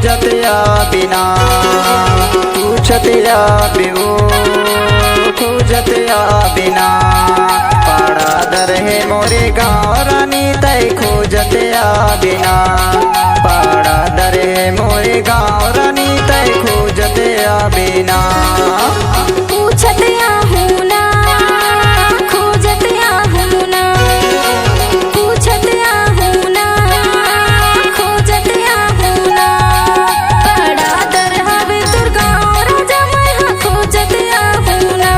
खोजतिया बिना पूछतिया बिवो खोजतिया बिना पाड़ा दर है मोरे गाँव रानी तय खोजतिया बिना पाड़ा दर है मोरे गाँव रानी तय खोजतिया बिना पूछतिया हूँ ना खोजतिया हूँ ना पूछतिया हूँ ना खोजतिया हूँ ना पाड़ा दर हवे तुर गाँव राजा मैं खोजतिया हूँ ना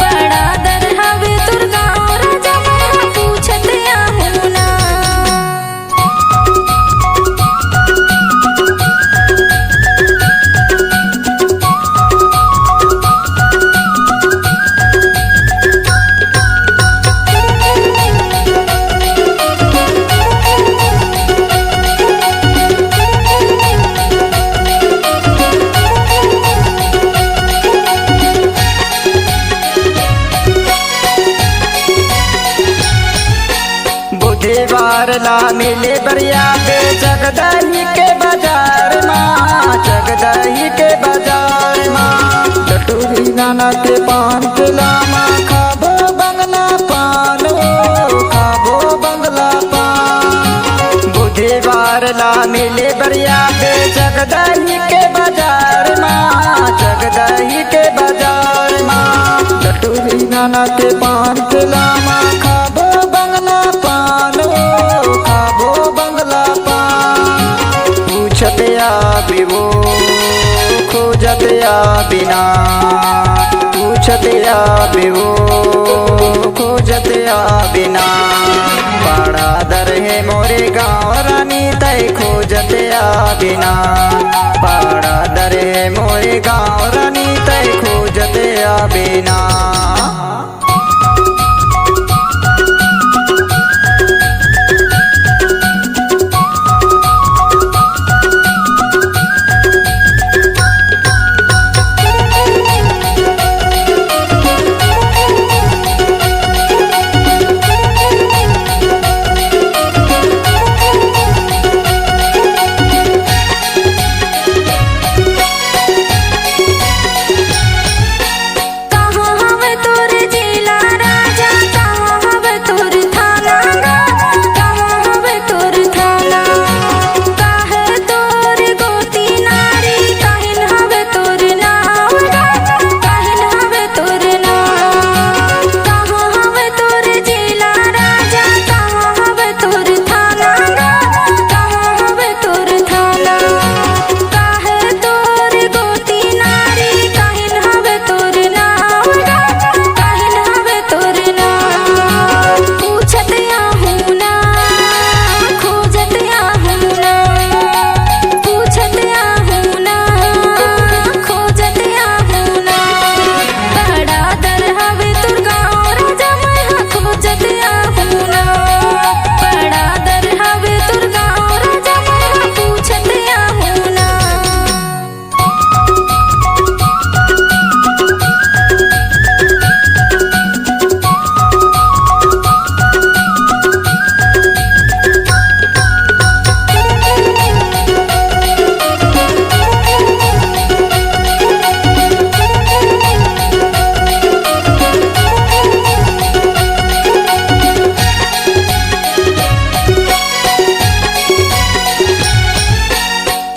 पाड़ा दर हवे तुर गाँव राजा मैं पूछतिया हूँ ना। बुधवार ला मिले बरिया बे जगदही के बाजार माँ जगदही के बाजार माँ टटूरी नाना के पान पिला माँ खाबो बंगला पान खाबो बंगला पान बुधवार ला मिले बरिया बे जगदही के बाजार माँ जगदही के बाजार माँ टटूरी नाना के पान पिला माँ खाबो बंगला पान खाबो बंगला पान पूछतिया बिवो खोजतिया बिना पूछतिया बिवो खोजतिया बिना पाड़ा दर है मोरे गाँव रानी तय खोजतिया बिना पाड़ा दर है मोरे गाँव रानी तय खोजतिया बिना।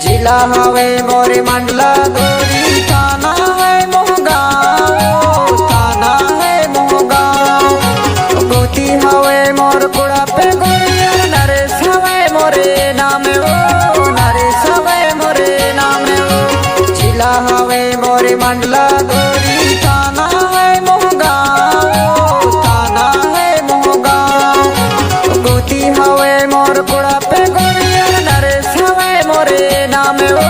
जिला हवे मोरे मंडला गोरी थाना है मोहगांव थाना है मोहगांव गोती हवे मोर कुड़ा पे गोरिया नरेश हवे मोरे नाम वो नरेश हवे मोरे नाम वो जिला हवे मोरे मंडला गोरी थाना है मोहगांव थाना है मोहगांव गोती हवे मोर कुड़ा पे गोरिया नरेश हवे मोरे नाम वो